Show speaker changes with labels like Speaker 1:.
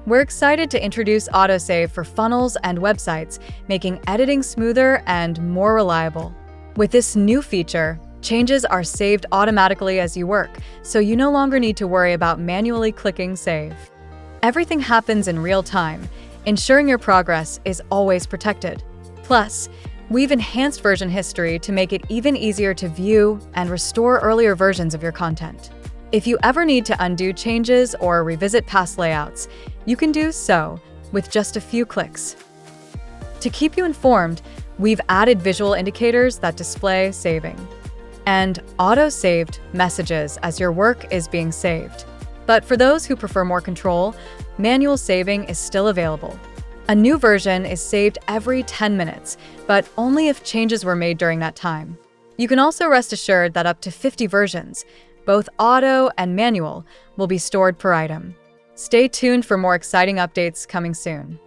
Speaker 1: We're excited to introduce autosave for funnels and websites, making editing smoother and more reliable. With this new feature, changes are saved automatically as you work, so you no longer need to worry about manually clicking save. Everything happens in real time, ensuring your progress is always protected. Plus, we've enhanced version history to make it even easier to view and restore earlier versions of your content. If you ever need to undo changes or revisit past layouts, you can do so with just a few clicks. To keep you informed, we've added visual indicators that display saving and auto-saved messages as your work is being saved. But for those who prefer more control, manual saving is still available. A new version is saved every 10 minutes, but only if changes were made during that time. You can also rest assured that up to 50 versions, both auto and manual, will be stored per item. Stay tuned for more exciting updates coming soon.